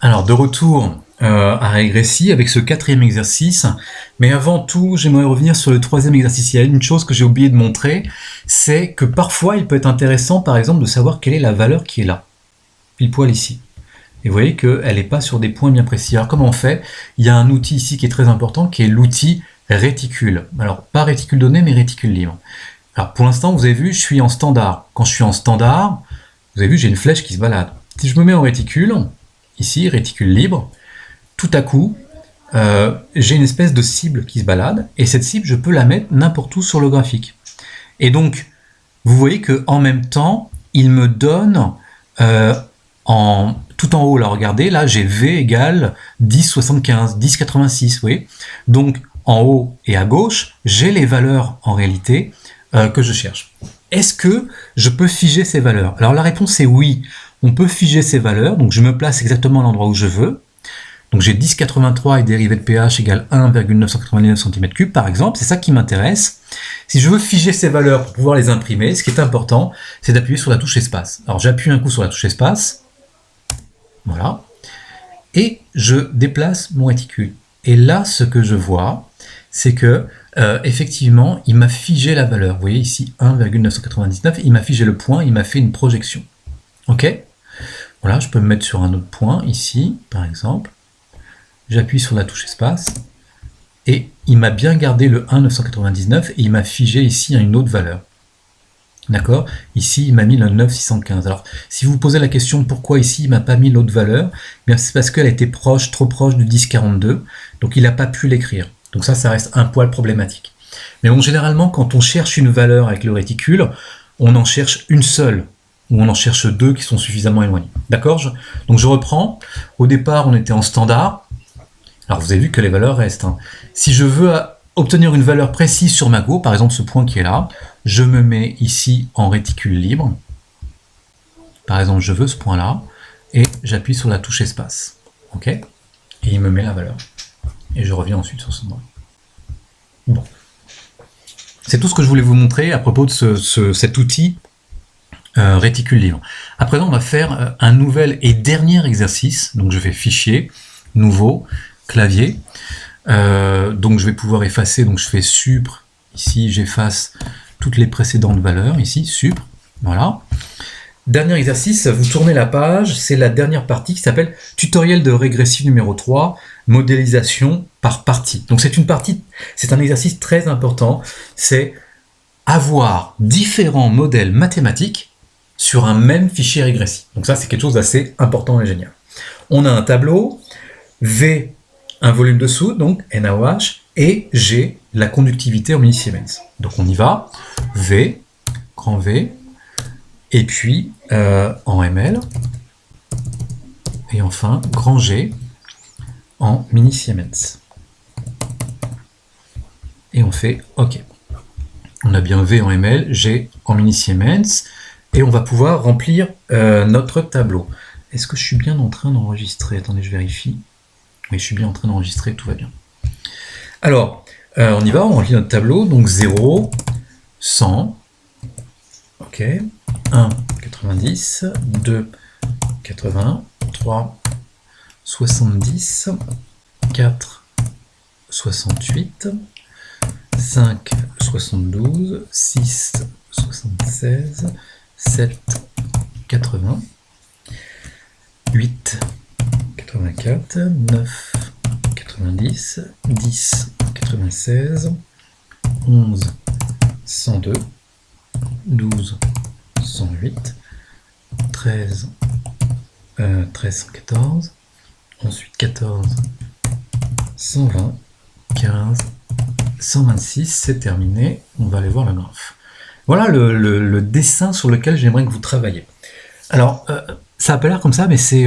Alors, de retour à Régressi avec ce quatrième exercice, mais avant tout, j'aimerais revenir sur le troisième exercice. Il y a une chose que j'ai oublié de montrer, c'est que parfois, il peut être intéressant, par exemple, de savoir quelle est la valeur qui est là, pile poil ici. Et vous voyez qu'elle n'est pas sur des points bien précis. Alors, comment on fait? Il y a un outil ici qui est très important, qui est l'outil réticule. Alors, pas réticule donné, mais réticule libre. Alors, pour l'instant, vous avez vu, je suis en standard. Quand je suis en standard, vous avez vu, j'ai une flèche qui se balade. Si je me mets en réticule, ici, réticule libre, tout à coup, j'ai une espèce de cible qui se balade, et cette cible, je peux la mettre n'importe où sur le graphique. Et donc, vous voyez qu'en même temps, il me donne, tout en haut, là, regardez, là, j'ai V égale 10,75, 10,86, vous voyez. Donc, en haut et à gauche, j'ai les valeurs, en réalité, que je cherche. Est-ce que je peux figer ces valeurs? Alors, la réponse est oui. On peut figer ces valeurs, donc je me place exactement à l'endroit où je veux. Donc j'ai 10,83 et dérivée de pH égale 1,999 cm3 par exemple, c'est ça qui m'intéresse. Si je veux figer ces valeurs pour pouvoir les imprimer, ce qui est important, c'est d'appuyer sur la touche espace. Alors j'appuie un coup sur la touche espace, voilà, et je déplace mon réticule. Et là, ce que je vois, c'est que effectivement, il m'a figé la valeur. Vous voyez ici 1,999, il m'a figé le point, il m'a fait une projection. Ok? Voilà, je peux me mettre sur un autre point ici, par exemple. J'appuie sur la touche espace et il m'a bien gardé le 1,999 et il m'a figé ici une autre valeur. D'accord? Ici, il m'a mis le 9,615. Alors, si vous vous posez la question pourquoi ici il m'a pas mis l'autre valeur, eh bien c'est parce qu'elle était proche, trop proche du 10,42, donc il n'a pas pu l'écrire. Donc ça reste un poil problématique. Mais bon, généralement, quand on cherche une valeur avec le réticule, on en cherche une seule, ou on en cherche deux qui sont suffisamment éloignés. D'accord? Donc je reprends. Au départ, on était en standard. Alors vous avez vu que les valeurs restent. Si je veux obtenir une valeur précise sur ma go, par exemple ce point qui est là, je me mets ici en réticule libre. Par exemple, je veux ce point-là, et j'appuie sur la touche espace. Ok? Et il me met la valeur. Et je reviens ensuite sur ce endroit. Bon. C'est tout ce que je voulais vous montrer à propos de cet outil réticule libre. À présent, on va faire un nouvel et dernier exercice. Donc je fais Fichier, Nouveau, Clavier. Donc je vais pouvoir effacer, donc je fais Supr, ici j'efface toutes les précédentes valeurs, ici Supr, voilà. Dernier exercice, vous tournez la page, c'est la dernière partie qui s'appelle Tutoriel de régression numéro 3, modélisation par partie. Donc c'est une partie, c'est un exercice très important, c'est avoir différents modèles mathématiques sur un même fichier régressif. Donc ça c'est quelque chose d'assez important et génial. On a un tableau, V, un volume de soude, donc NaOH, et G, la conductivité en millisiemens. Donc on y va, V, grand V, et puis en ml, et enfin grand G en millisiemens. Et on fait OK. On a bien V en ml, G en millisiemens, et on va pouvoir remplir notre tableau. Est-ce que je suis bien en train d'enregistrer? Attendez, je vérifie. Oui, je suis bien en train d'enregistrer, tout va bien. Alors, on y va, on remplit notre tableau, donc 0, 100, ok, 1, 90, 2, 80, 3, 70, 4, 68, 5, 72, 6, 76, 7, 80, 8, 84, 9, 90, 10, 96, 11, 102, 12, 108, 13, 114, ensuite 14, 120, 15, 126, c'est terminé, on va aller voir le graphe. Voilà le dessin sur lequel j'aimerais que vous travailliez. Alors, ça n'a pas l'air comme ça, mais c'est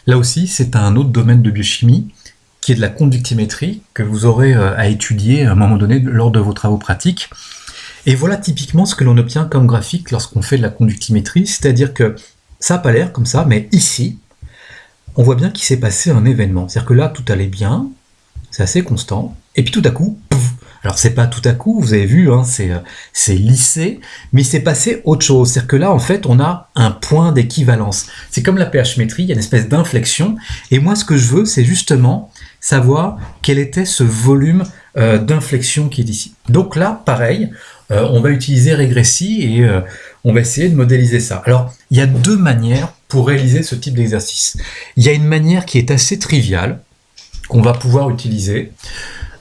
là aussi, c'est un autre domaine de biochimie, qui est de la conductimétrie, que vous aurez à étudier à un moment donné lors de vos travaux pratiques. Et voilà typiquement ce que l'on obtient comme graphique lorsqu'on fait de la conductimétrie, c'est-à-dire que ça n'a pas l'air comme ça, mais ici, on voit bien qu'il s'est passé un événement. C'est-à-dire que là, tout allait bien, c'est assez constant, et puis tout à coup, pouf, Alors c'est pas tout à coup, vous avez vu, hein, c'est lissé, mais il s'est passé autre chose. C'est-à-dire que là, en fait, on a un point d'équivalence. C'est comme la pH-métrie, il y a une espèce d'inflexion. Et moi, ce que je veux, c'est justement savoir quel était ce volume d'inflexion qui est ici. Donc là, pareil, on va utiliser Regressi et on va essayer de modéliser ça. Alors, il y a deux manières pour réaliser ce type d'exercice. Il y a une manière qui est assez triviale, qu'on va pouvoir utiliser,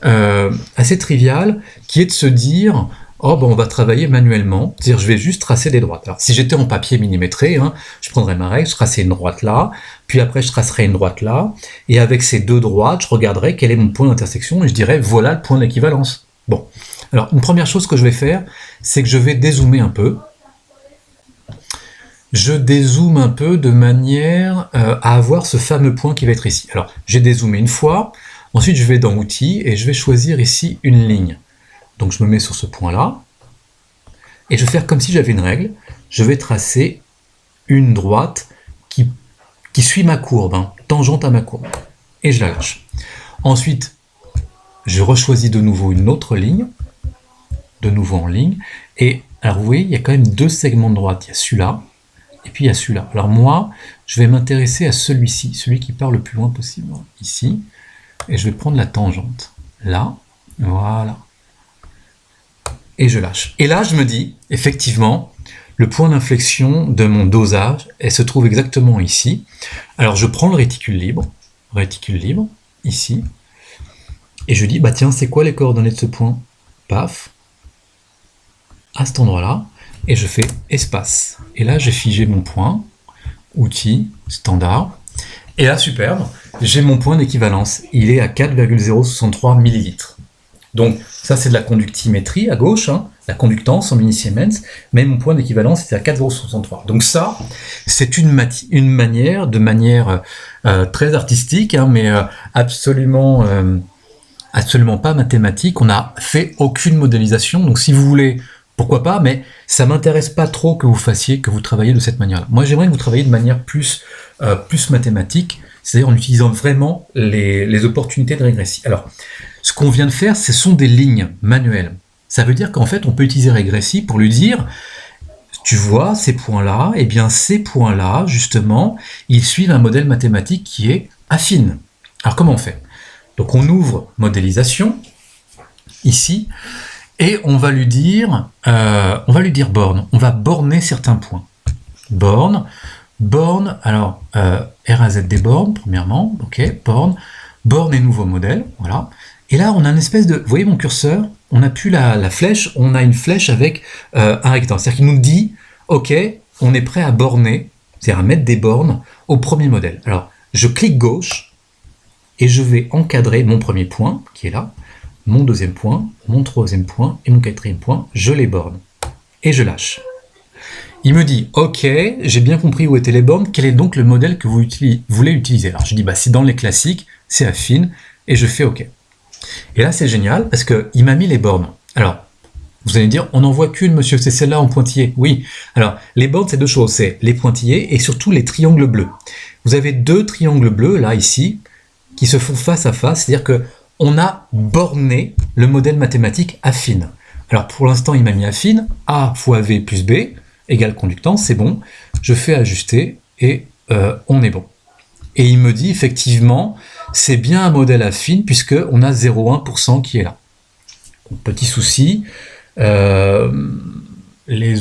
assez triviale, qui est de se dire oh ben on va travailler manuellement, c'est-à-dire je vais juste tracer des droites. Alors si j'étais en papier millimétré, hein, je prendrais ma règle, je tracerais une droite là, puis après je tracerais une droite là, et avec ces deux droites, je regarderais quel est mon point d'intersection, et je dirais voilà le point d'équivalence. Bon, alors une première chose que je vais faire, c'est que je vais dézoomer un peu. Je dézoome un peu de manière à avoir ce fameux point qui va être ici. Alors, j'ai dézoomé une fois, ensuite je vais dans Outils et je vais choisir ici une ligne. Donc je me mets sur ce point-là, et je vais faire comme si j'avais une règle, je vais tracer une droite qui suit ma courbe, hein, tangente à ma courbe, et je la lâche. Ensuite, je rechoisis de nouveau une autre ligne, de nouveau en ligne, et alors vous voyez, il y a quand même deux segments de droite, il y a celui-là, et puis il y a celui-là. Alors moi, je vais m'intéresser à celui-ci, celui qui part le plus loin possible, ici, et je vais prendre la tangente, là, voilà, et je lâche. Et là, je me dis, effectivement, le point d'inflexion de mon dosage, elle se trouve exactement ici. Alors je prends le réticule libre, ici, et je dis, bah tiens, c'est quoi les coordonnées de ce point? Paf, à cet endroit-là, et je fais espace. Et là, j'ai figé mon point, outil, standard, et là, superbe, j'ai mon point d'équivalence. Il est à 4,063 millilitres. Donc, ça, c'est de la conductimétrie à gauche, hein, la conductance en millisiemens, mais mon point d'équivalence, c'est à 4,063. Donc ça, c'est une manière, très artistique, hein, mais absolument pas mathématique. On n'a fait aucune modélisation, donc si vous voulez, pourquoi pas, mais ça m'intéresse pas trop que vous travailliez de cette manière-là. Moi, j'aimerais que vous travailliez de manière plus mathématique, c'est-à-dire en utilisant vraiment les opportunités de Regressi. Alors, ce qu'on vient de faire, ce sont des lignes manuelles. Ça veut dire qu'en fait, on peut utiliser Regressi pour lui dire, tu vois, ces points-là, eh bien, ces points-là, justement, ils suivent un modèle mathématique qui est affine. Alors, comment on fait? Donc, on ouvre modélisation, ici, et on va lui dire borne. On va borner certains points. Borne, alors, RAZ des bornes, premièrement, ok, borne et nouveau modèle, voilà. Et là, on a une espèce de... Vous voyez mon curseur? On n'a plus la flèche, on a une flèche avec un rectangle. C'est-à-dire qu'il nous dit, ok, on est prêt à borner, c'est-à-dire à mettre des bornes au premier modèle. Alors, je clique gauche, et je vais encadrer mon premier point, qui est là, mon deuxième point, mon troisième point, et mon quatrième point, je les borne. Et je lâche. Il me dit, ok, j'ai bien compris où étaient les bornes, quel est donc le modèle que vous voulez utiliser? Alors je dis, bah si dans les classiques, c'est affine, et je fais ok. Et là, c'est génial, parce qu'il m'a mis les bornes. Alors, vous allez me dire, on n'en voit qu'une, monsieur, c'est celle-là en pointillé. Oui, alors, les bornes, c'est deux choses, c'est les pointillés et surtout les triangles bleus. Vous avez deux triangles bleus, là, ici, qui se font face à face, c'est-à-dire que on a borné le modèle mathématique affine. Alors, pour l'instant, il m'a mis affine, A fois V plus B, égale conductance, c'est bon. Je fais ajuster, et on est bon. Et il me dit, effectivement, c'est bien un modèle affine, puisqu'on a 0,1% qui est là. Petit souci. Les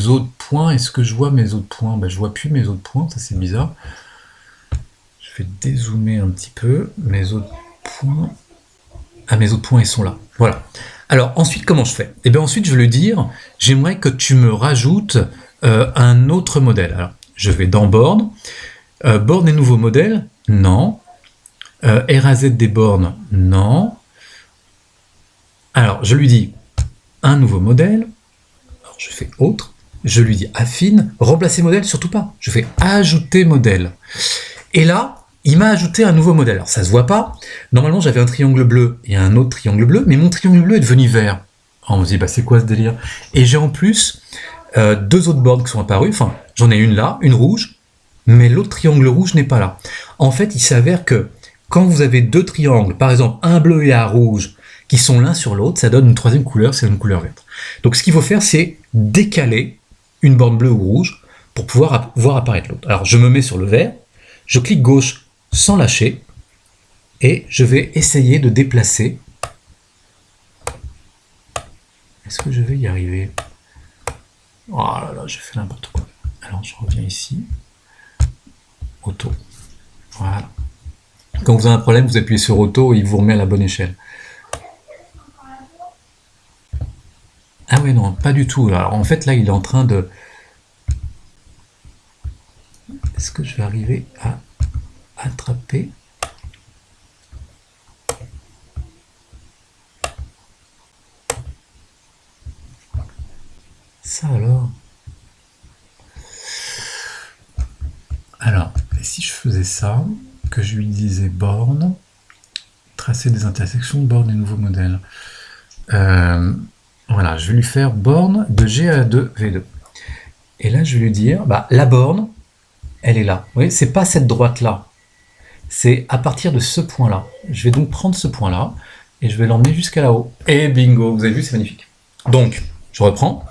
autres points, est-ce que je vois mes autres points? Ben, je vois plus mes autres points, ça c'est bizarre. Je vais dézoomer un petit peu. Mes autres points... Ah, mes autres points, ils sont là. Voilà. Alors, ensuite, comment je fais? Eh bien, ensuite, je vais lui dire, j'aimerais que tu me rajoutes un autre modèle. Alors, je vais dans borne. Borne et nouveau modèle? Non. RAZ des bornes? Non. Alors, je lui dis un nouveau modèle. Alors, je fais autre. Je lui dis affine. Remplacer modèle, surtout pas. Je fais ajouter modèle. Et là, il m'a ajouté un nouveau modèle. Alors, ça se voit pas. Normalement, j'avais un triangle bleu et un autre triangle bleu, mais mon triangle bleu est devenu vert. Alors, on se dit, bah, c'est quoi ce délire? Et j'ai en plus deux autres bornes qui sont apparues. Enfin, j'en ai une là, une rouge, mais l'autre triangle rouge n'est pas là. En fait, il s'avère que quand vous avez deux triangles, par exemple un bleu et un rouge, qui sont l'un sur l'autre, ça donne une troisième couleur, c'est une couleur verte. Donc ce qu'il faut faire, c'est décaler une borne bleue ou rouge pour pouvoir voir apparaître l'autre. Alors je me mets sur le vert, je clique gauche sans lâcher, et je vais essayer de déplacer. Est-ce que je vais y arriver? Oh là là, j'ai fait n'importe quoi. Alors je reviens ici. Auto. Voilà. Quand vous avez un problème, vous appuyez sur auto et il vous remet à la bonne échelle. Ah oui, non, pas du tout. Alors en fait, là, il est en train de... Est-ce que je vais arriver à attraper? Ça alors? Alors, et si je faisais ça, que je lui disais borne, tracer des intersections, borne et nouveau modèle. Voilà, je vais lui faire borne de GA2 V2. Et là, je vais lui dire, bah, la borne, elle est là. Vous voyez, c'est pas cette droite-là. C'est à partir de ce point-là. Je vais donc prendre ce point-là et je vais l'emmener jusqu'à là-haut. Et bingo, vous avez vu, c'est magnifique. Donc, je reprends.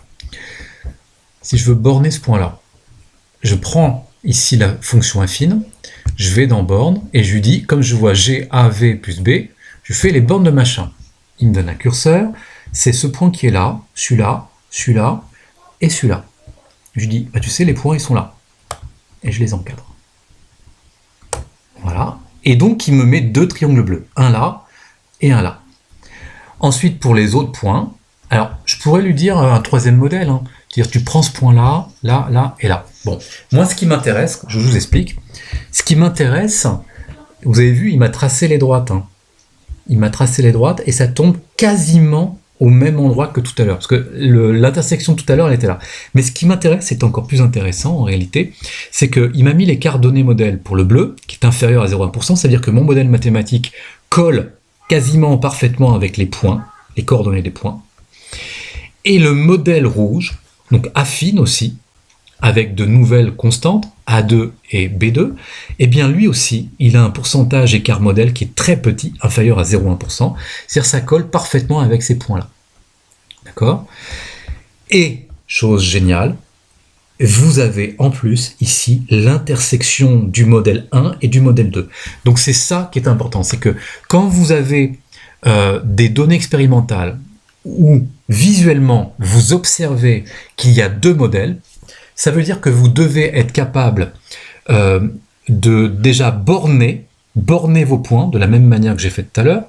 Si je veux borner ce point-là, je prends ici la fonction affine, je vais dans borne et je lui dis, comme je vois G, A, V plus B, je fais les bornes de machin. Il me donne un curseur, c'est ce point qui est là, celui-là, celui-là et celui-là. Je lui dis, bah, tu sais, les points, ils sont là. Et je les encadre. Voilà. Et donc, il me met deux triangles bleus, un là et un là. Ensuite, pour les autres points, alors, je pourrais lui dire un troisième modèle, hein. C'est-à-dire, tu prends ce point-là, là, là et là. Bon, moi, ce qui m'intéresse, je vous explique, ce qui m'intéresse, vous avez vu, il m'a tracé les droites. Hein. Il m'a tracé les droites et ça tombe quasiment au même endroit que tout à l'heure. Parce que l'intersection tout à l'heure, elle était là. Mais ce qui m'intéresse, c'est encore plus intéressant en réalité, c'est qu'il m'a mis les coordonnées modèles pour le bleu, qui est inférieur à 0,1%, c'est-à-dire que mon modèle mathématique colle quasiment parfaitement avec les points, les coordonnées des points. Et le modèle rouge, donc affine aussi, avec de nouvelles constantes, A2 et B2, eh bien lui aussi, il a un pourcentage écart modèle qui est très petit, inférieur à 0,1%, c'est-à-dire ça colle parfaitement avec ces points-là. D'accord? Et, chose géniale, vous avez en plus ici l'intersection du modèle 1 et du modèle 2. Donc c'est ça qui est important, c'est que quand vous avez des données expérimentales où visuellement vous observez qu'il y a deux modèles, ça veut dire que vous devez être capable de déjà borner vos points de la même manière que j'ai fait tout à l'heure.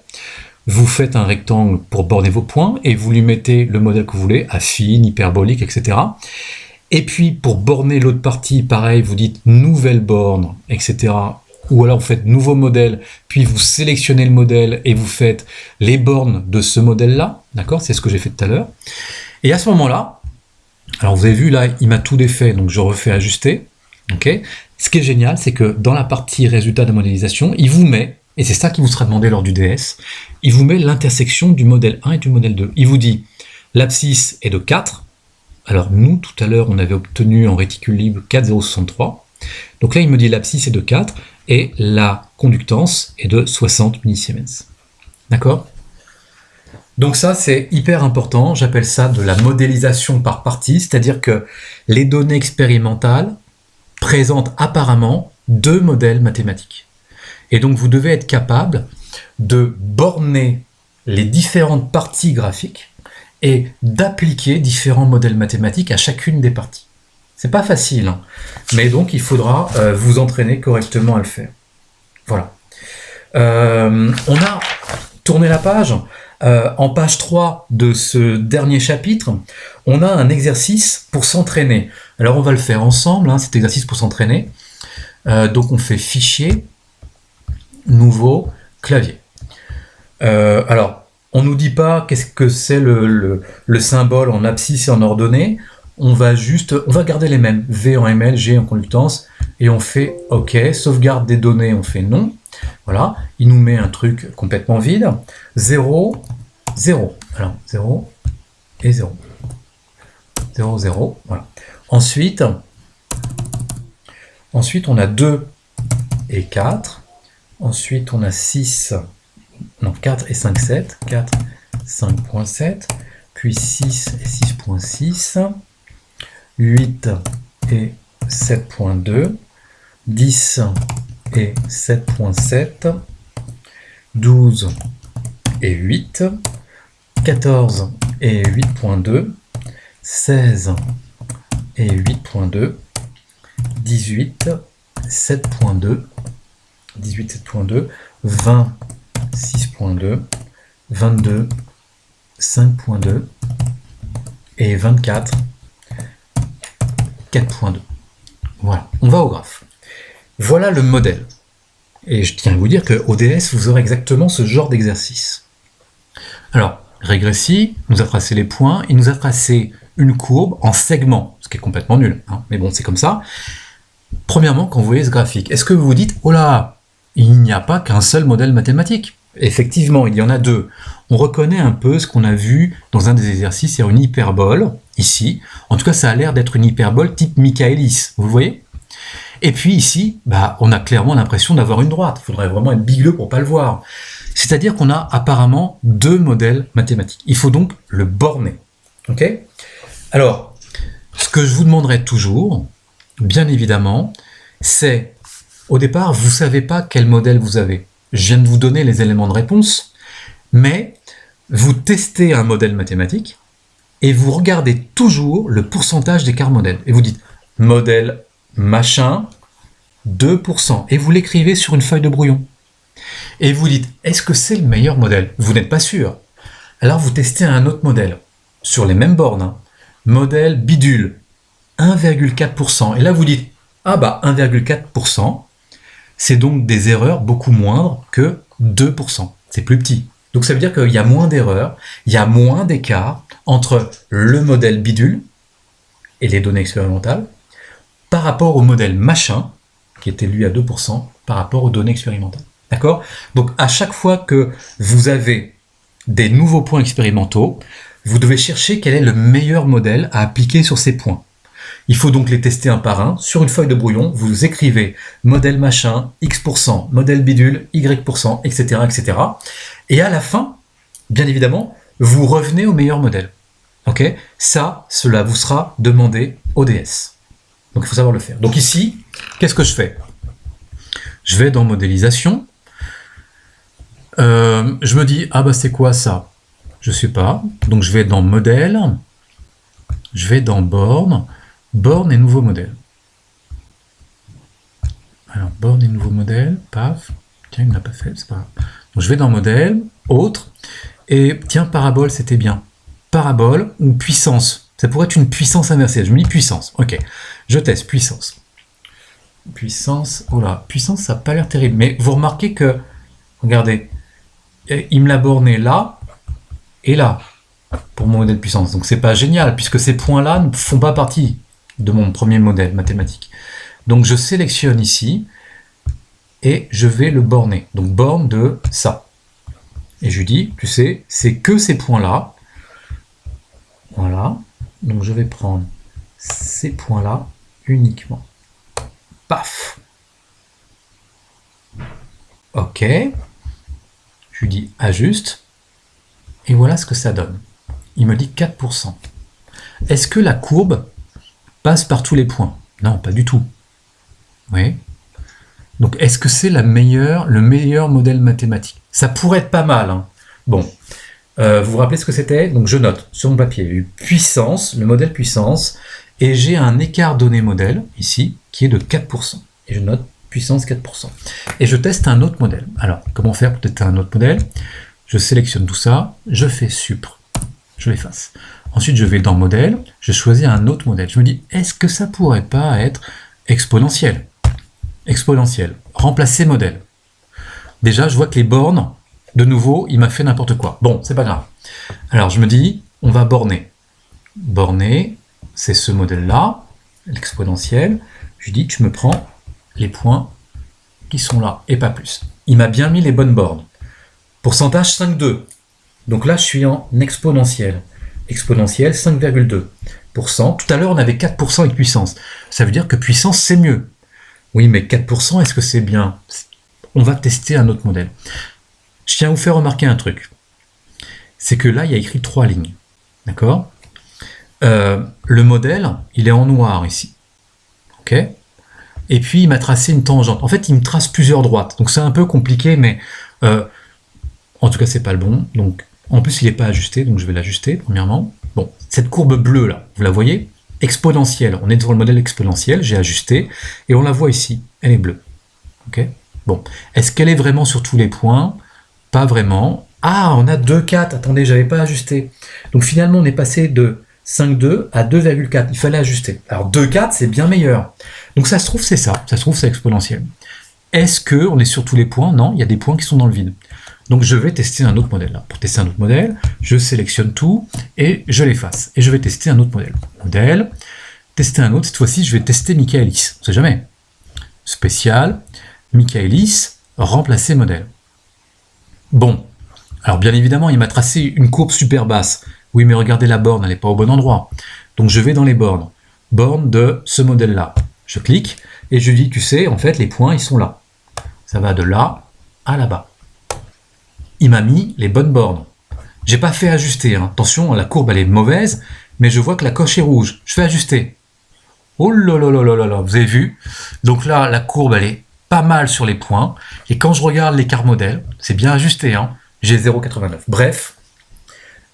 Vous faites un rectangle pour borner vos points et vous lui mettez le modèle que vous voulez, affine, hyperbolique, etc. Et puis pour borner l'autre partie, pareil, vous dites nouvelle borne, etc. Ou alors vous faites nouveau modèle, puis vous sélectionnez le modèle et vous faites les bornes de ce modèle-là, d'accord? C'est ce que j'ai fait tout à l'heure. Et à ce moment-là, alors vous avez vu là, il m'a tout défait, donc je refais ajuster, ok? Ce qui est génial, c'est que dans la partie résultat de modélisation, il vous met, et c'est ça qui vous sera demandé lors du DS, il vous met l'intersection du modèle 1 et du modèle 2. Il vous dit, l'abscisse est de 4, alors nous, tout à l'heure, on avait obtenu en réticule libre 4,063, donc là, il me dit l'abscisse est de 4, et la conductance est de 60 millisiemens. D'accord? Donc ça, c'est hyper important, j'appelle ça de la modélisation par partie, c'est-à-dire que les données expérimentales présentent apparemment deux modèles mathématiques. Et donc vous devez être capable de borner les différentes parties graphiques et d'appliquer différents modèles mathématiques à chacune des parties. C'est pas facile, hein, mais donc il faudra vous entraîner correctement à le faire. Voilà. On a tourné la page. En page 3 de ce dernier chapitre, on a un exercice pour s'entraîner. Alors on va le faire ensemble, hein, cet exercice pour s'entraîner. Donc on fait fichier, nouveau, clavier. Alors, on nous dit pas qu'est-ce que c'est le symbole en abscisse et en ordonnée. On va garder les mêmes, V en ML, G en conductance, et on fait OK, sauvegarde des données, on fait non. Voilà, il nous met un truc complètement vide. 0, 0. Alors, 0 et 0. 0, 0. Voilà. Ensuite, on a 2 et 4. Ensuite, on a 6. Non, 4 et 5, 7. 4 5.7, puis 6 et 6.6, 8 et 7.2, 10 et 7.7, 12 et 8, 14 et 8.2, 16 et 8.2, 18, 7.2, 18, 7.2, 20, 6.2, 22, 5.2 et 24, 4.2. Voilà, on va au graphe. Voilà le modèle. Et je tiens à vous dire que au DS, vous aurez exactement ce genre d'exercice. Alors, Regressi nous a tracé les points, il nous a tracé une courbe en segments, ce qui est complètement nul, hein, mais bon, c'est comme ça. Premièrement, quand vous voyez ce graphique, est-ce que vous vous dites « Oh là, il n'y a pas qu'un seul modèle mathématique ?» Effectivement, il y en a deux. On reconnaît un peu ce qu'on a vu dans un des exercices, c'est une hyperbole, ici. En tout cas, ça a l'air d'être une hyperbole type Michaelis, vous voyez? Et puis ici, on a clairement l'impression d'avoir une droite. Il faudrait vraiment être bigleux pour ne pas le voir. C'est-à-dire qu'on a apparemment deux modèles mathématiques. Il faut donc le borner. Ok? Alors, ce que je vous demanderai toujours, bien évidemment, c'est, au départ, vous ne savez pas quel modèle vous avez. Je viens de vous donner les éléments de réponse, mais vous testez un modèle mathématique et vous regardez toujours le pourcentage d'écart modèle. Et vous dites, modèle machin, 2%. Et vous l'écrivez sur une feuille de brouillon. Et vous dites, est-ce que c'est le meilleur modèle? Vous n'êtes pas sûr. Alors vous testez un autre modèle, sur les mêmes bornes. Hein. Modèle bidule, 1,4%. Et là vous dites, 1,4%, c'est donc des erreurs beaucoup moindres que 2%. C'est plus petit. Donc ça veut dire qu'il y a moins d'erreurs, il y a moins d'écart entre le modèle bidule et les données expérimentales par rapport au modèle machin, qui était lui à 2%, par rapport aux données expérimentales. D'accord? Donc à chaque fois que vous avez des nouveaux points expérimentaux, vous devez chercher quel est le meilleur modèle à appliquer sur ces points. Il faut donc les tester un par un. Sur une feuille de brouillon, vous écrivez modèle machin, X%, modèle bidule, Y%, etc., etc. Et à la fin, bien évidemment, vous revenez au meilleur modèle. Ok? Cela vous sera demandé au DS. Donc il faut savoir le faire. Donc ici, qu'est-ce que je fais? Je vais dans modélisation. Je me dis, c'est quoi ça? Je sais pas. Donc je vais dans modèle. Je vais dans borne. Borne et nouveau modèle. Alors, borne et nouveau modèle, paf. Tiens, il ne l'a pas fait, c'est pas grave. Donc, je vais dans modèle, autre. Et tiens, parabole, c'était bien. Parabole ou puissance. Ça pourrait être une puissance inversée. Je me dis puissance. Ok. Je teste puissance. Puissance, oh là, puissance, ça n'a pas l'air terrible. Mais vous remarquez que, regardez, il me l'a borné là et là pour mon modèle puissance. Donc, c'est pas génial puisque ces points-là ne font pas partie de mon premier modèle mathématique. Donc je sélectionne ici et je vais le borner. Donc borne de ça. Et je lui dis, tu sais, c'est que ces points-là. Voilà. Donc je vais prendre ces points-là uniquement. Paf. Ok. Je lui dis ajuste. Et voilà ce que ça donne. Il me dit 4%. Est-ce que la courbe passe par tous les points? Non, pas du tout. Oui. Donc, est-ce que c'est le meilleur modèle mathématique? Ça pourrait être pas mal. Hein. Bon. Vous vous rappelez ce que c'était? Donc, je note sur mon papier. Il y a eu puissance, le modèle puissance, et j'ai un écart donné modèle, ici, qui est de 4%. Et je note puissance 4%. Et je teste un autre modèle. Alors, comment faire pour tester un autre modèle? Je sélectionne tout ça, je fais supr, je l'efface. Ensuite, je vais dans modèle, je choisis un autre modèle. Je me dis, est-ce que ça pourrait pas être exponentiel? Exponentiel. Remplacer modèle. Déjà, je vois que les bornes, de nouveau, il m'a fait n'importe quoi. Bon, c'est pas grave. Alors, je me dis, on va borner. Borner, c'est ce modèle-là, l'exponentiel. Je dis, tu me prends les points qui sont là, et pas plus. Il m'a bien mis les bonnes bornes. Pourcentage 5,2. Donc là, je suis en exponentiel. Exponentielle 5,2%. Tout à l'heure, on avait 4% avec puissance. Ça veut dire que puissance, c'est mieux. Oui, mais 4%, est-ce que c'est bien? On va tester un autre modèle. Je tiens à vous faire remarquer un truc. c'est que là, il y a écrit 3 lignes. D'accord? Le modèle, il est en noir ici. Ok? Et puis, il m'a tracé une tangente. En fait, il me trace plusieurs droites. Donc, c'est un peu compliqué, mais en tout cas, c'est pas le bon. Donc, en plus, il n'est pas ajusté, donc je vais l'ajuster, premièrement. Bon, cette courbe bleue, là, vous la voyez? Exponentielle. On est sur le modèle exponentiel, j'ai ajusté, et on la voit ici, elle est bleue. Ok? Bon. Est-ce qu'elle est vraiment sur tous les points? Pas vraiment. Ah, on a 2,4. Attendez, j'avais pas ajusté. Donc, finalement, on est passé de 5,2 à 2,4. Il fallait ajuster. Alors, 2,4, c'est bien meilleur. Donc, ça se trouve, c'est ça. Ça se trouve, c'est exponentiel. Est-ce qu'on est sur tous les points? Non, il y a des points qui sont dans le vide. Donc, je vais tester un autre modèle. Là. Pour tester un autre modèle, je sélectionne tout et je l'efface. Et je vais tester un autre modèle. Modèle, tester un autre. Cette fois-ci, je vais tester Michaelis. On ne sait jamais. Spécial, Michaelis, remplacer modèle. Bon. Alors, bien évidemment, il m'a tracé une courbe super basse. Oui, mais regardez, la borne, elle n'est pas au bon endroit. Donc, je vais dans les bornes. Borne de ce modèle-là. Je clique et je dis, tu sais, en fait, les points, ils sont là. Ça va de là à là-bas. Il m'a mis les bonnes bornes. J'ai pas fait ajuster. Hein. Attention, la courbe, elle est mauvaise, mais je vois que la coche est rouge. Je fais ajuster. Oh là là là là là là, vous avez vu? Donc là, la courbe, elle est pas mal sur les points. Et quand je regarde l'écart modèle, c'est bien ajusté. Hein. J'ai 0,89. Bref,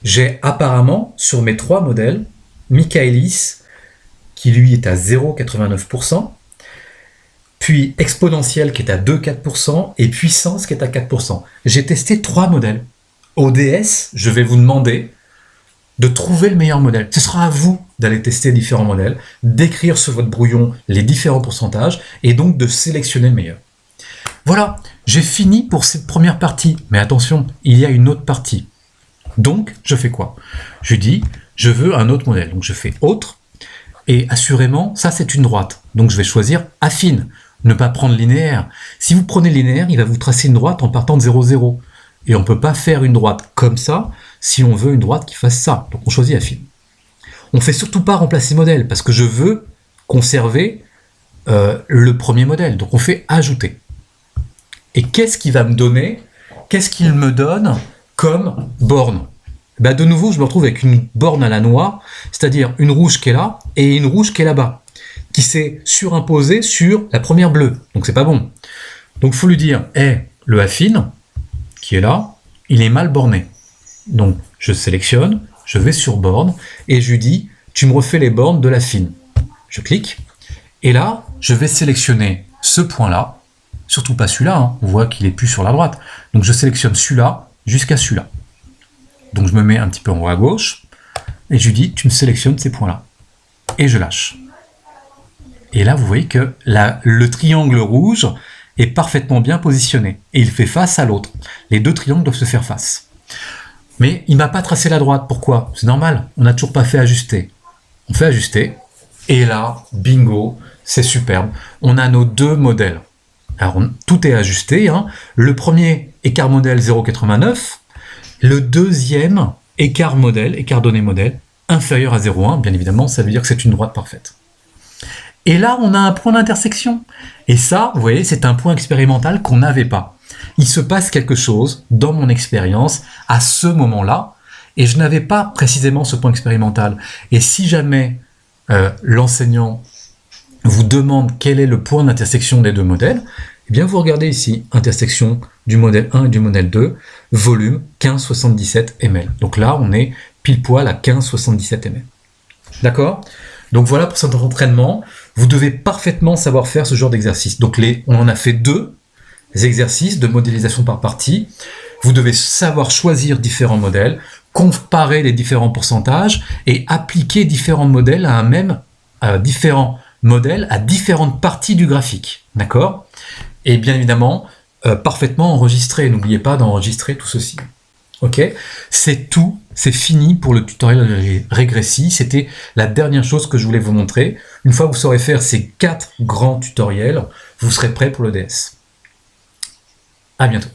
j'ai apparemment, sur mes 3 modèles, Michaelis, qui lui est à 0,89%, puis exponentiel qui est à 2,4%, et puissance qui est à 4%. J'ai testé 3 modèles. Au DS, je vais vous demander de trouver le meilleur modèle. Ce sera à vous d'aller tester différents modèles, d'écrire sur votre brouillon les différents pourcentages, et donc de sélectionner le meilleur. Voilà, j'ai fini pour cette première partie. Mais attention, il y a une autre partie. Donc, je fais quoi? Je dis, je veux un autre modèle. Donc, je fais autre. Et assurément, ça, c'est une droite. Donc, je vais choisir affine. Ne pas prendre linéaire. Si vous prenez linéaire, il va vous tracer une droite en partant de 0, 0. Et on ne peut pas faire une droite comme ça si on veut une droite qui fasse ça. Donc, on choisit affine. On ne fait surtout pas remplacer modèle parce que je veux conserver le premier modèle. Donc, on fait ajouter. Et qu'est-ce qu'il va me donner? Qu'est-ce qu'il me donne comme borne? Ben de nouveau, je me retrouve avec une borne à la noix, c'est-à-dire une rouge qui est là et une rouge qui est là-bas, qui s'est surimposée sur la première bleue. Donc c'est pas bon. Donc il faut lui dire, le affine, qui est là, il est mal borné. Donc je sélectionne, je vais sur borne, et je lui dis, tu me refais les bornes de l'affine. Je clique, et là, je vais sélectionner ce point-là, surtout pas celui-là, hein. On voit qu'il est plus sur la droite. Donc je sélectionne celui-là jusqu'à celui-là. Donc je me mets un petit peu en haut à gauche, et je lui dis, tu me sélectionnes ces points-là. Et je lâche. Et là, vous voyez que le triangle rouge est parfaitement bien positionné. Et il fait face à l'autre. Les deux triangles doivent se faire face. Mais il ne m'a pas tracé la droite. Pourquoi? C'est normal, on n'a toujours pas fait ajuster. On fait ajuster, et là, bingo, c'est superbe. On a nos 2 modèles. Alors, tout est ajusté. Hein. Le premier, écart modèle 0,89. Le deuxième, écart donné modèle, inférieur à 0,1. Bien évidemment, ça veut dire que c'est une droite parfaite. Et là, on a un point d'intersection. Et ça, vous voyez, c'est un point expérimental qu'on n'avait pas. Il se passe quelque chose dans mon expérience à ce moment-là, et je n'avais pas précisément ce point expérimental. Et si jamais l'enseignant vous demande quel est le point d'intersection des 2 modèles, eh bien vous regardez ici, intersection du modèle 1 et du modèle 2, volume 1577 ml. Donc là, on est pile poil à 1577 ml. D'accord? Donc voilà pour cet entraînement. Vous devez parfaitement savoir faire ce genre d'exercice. Donc on en a fait 2 exercices de modélisation par partie. Vous devez savoir choisir différents modèles, comparer les différents pourcentages et appliquer différents modèles à différents modèles à différentes parties du graphique. D'accord? Et bien évidemment, parfaitement enregistré. N'oubliez pas d'enregistrer tout ceci. Ok? C'est tout. C'est fini pour le tutoriel Régressi. C'était la dernière chose que je voulais vous montrer. Une fois que vous saurez faire ces 4 grands tutoriels, vous serez prêt pour le DS. À bientôt.